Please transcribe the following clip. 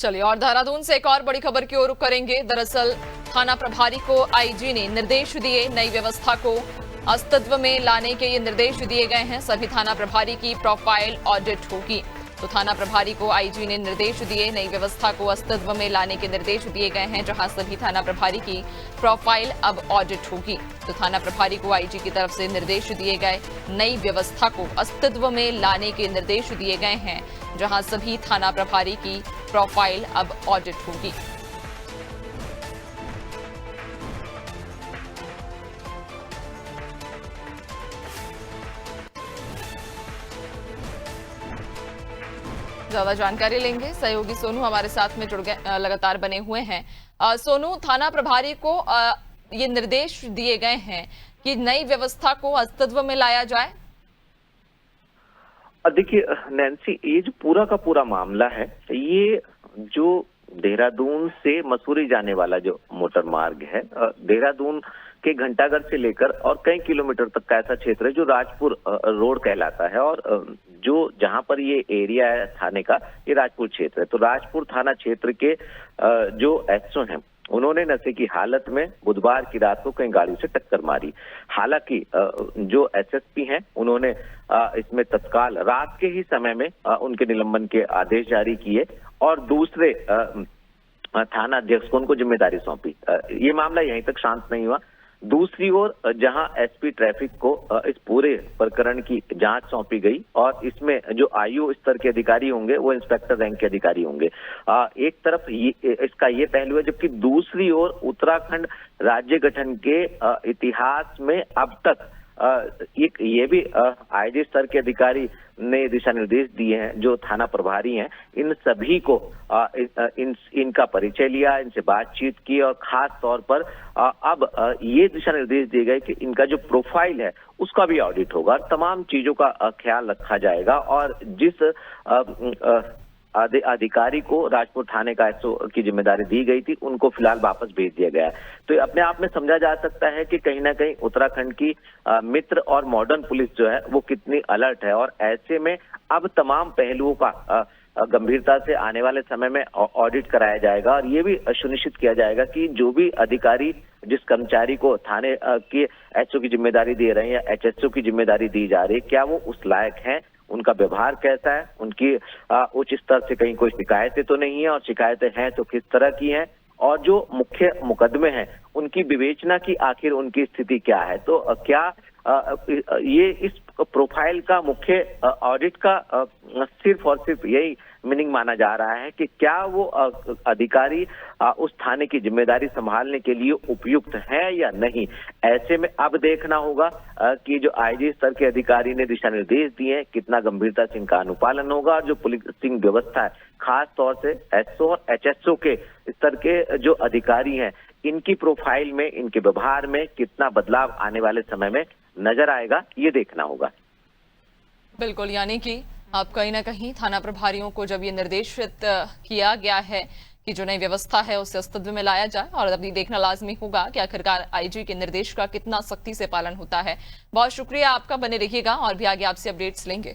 चलिए और देहरादून से एक और बड़ी खबर की ओर रुख करेंगे। दरअसल थाना प्रभारी को आईजी ने निर्देश दिए, नई व्यवस्था को अस्तित्व में लाने के ये निर्देश दिए गए हैं। सभी थाना प्रभारी की प्रोफाइल ऑडिट होगी। तो थाना प्रभारी को आईजी ने निर्देश दिए, नई व्यवस्था को अस्तित्व में लाने के निर्देश दिए गए हैं, जहां सभी थाना प्रभारी की प्रोफाइल अब ऑडिट होगी। तो थाना प्रभारी को आईजी की तरफ से निर्देश दिए गए, नई व्यवस्था को अस्तित्व में लाने के निर्देश दिए गए हैं, जहां सभी थाना प्रभारी की प्रोफाइल अब ऑडिट होगी। ज्यादा जानकारी लेंगे, सहयोगी सोनू हमारे साथ में जुड़ गए, लगातार बने हुए हैं। सोनू, थाना प्रभारी को ये निर्देश दिए गए हैं कि नई व्यवस्था को अस्तित्व में लाया जाए। देखिए नैन्सी, ये जो पूरा का पूरा मामला है, ये जो देहरादून से मसूरी जाने वाला जो मोटर मार्ग है, देहरादून के घंटाघर से लेकर और कई किलोमीटर तक का ऐसा क्षेत्र है जो राजपुर रोड कहलाता है। और जो जहां पर ये एरिया है थाने का, ये राजपुर क्षेत्र है। तो राजपुर थाना क्षेत्र के जो एसओ हैं, उन्होंने नशे की हालत में बुधवार की रात को कई गाड़ियों से टक्कर मारी। हालांकि जो एसएसपी हैं, उन्होंने इसमें तत्काल रात के ही समय में उनके निलंबन के आदेश जारी किए और दूसरे थाना अध्यक्ष को उनको जिम्मेदारी सौंपी। ये मामला यहीं तक शांत नहीं हुआ। दूसरी ओर जहां एसपी ट्रैफिक को इस पूरे प्रकरण की जांच सौंपी गई और इसमें जो आयु स्तर के अधिकारी होंगे वो इंस्पेक्टर रैंक के अधिकारी होंगे। एक तरफ इसका ये पहलू है, जबकि दूसरी ओर उत्तराखंड राज्य गठन के इतिहास में अब तक एक ये भी आईजी स्तर के अधिकारी ने दिशा निर्देश दिए हैं, जो थाना प्रभारी हैं, इन सभी को इनका परिचय लिया, इनसे बातचीत की और खास तौर पर अब ये दिशा निर्देश दिए गए कि इनका जो प्रोफाइल है उसका भी ऑडिट होगा। तमाम चीजों का ख्याल रखा जाएगा और जिस अधिकारी को राजपुर थाने का एसओ की जिम्मेदारी दी गई थी, उनको फिलहाल वापस भेज दिया गया है। तो अपने आप में समझा जा सकता है कि कहीं ना कहीं उत्तराखंड की मित्र और मॉडर्न पुलिस जो है वो कितनी अलर्ट है। और ऐसे में अब तमाम पहलुओं का गंभीरता से आने वाले समय में ऑडिट कराया जाएगा और ये भी सुनिश्चित किया जाएगा कि जो भी अधिकारी जिस कर्मचारी को थाने के एसओ की जिम्मेदारी दे रहे हैं या एचएसओ की जिम्मेदारी दी जा रही है, क्या वो उस लायक है, उनका व्यवहार कैसा है, उनकी उच्च स्तर से कहीं कोई शिकायतें तो नहीं है और शिकायतें हैं तो किस तरह की हैं, और जो मुख्य मुकदमे हैं उनकी विवेचना की आखिर उनकी स्थिति क्या है। तो क्या ये इस प्रोफाइल का मुख्य ऑडिट का सिर्फ और सिर्फ यही मीनिंग माना जा रहा है कि क्या वो अधिकारी उस थाने की जिम्मेदारी संभालने के लिए उपयुक्त है या नहीं। ऐसे में अब देखना होगा कि जो आईजी स्तर के अधिकारी ने दिशा निर्देश दिए हैं, कितना गंभीरता से इनका अनुपालन होगा और जो पुलिसिंग व्यवस्था है, खास तौर से एसओ और एचएसओ के स्तर के जो अधिकारी हैं, इनकी प्रोफाइल में, इनके व्यवहार में कितना बदलाव आने वाले समय में नजर आएगा, ये देखना होगा। बिल्कुल, यानी कि अब कहीं ना कहीं थाना प्रभारियों को जब ये निर्देशित किया गया है कि जो नई व्यवस्था है उसे अस्तित्व में लाया जाए, और अभी देखना लाजमी होगा कि आखिरकार आईजी के निर्देश का कितना सख्ती से पालन होता है। बहुत शुक्रिया आपका, बने रहिएगा और भी आगे आपसे अपडेट्स लेंगे।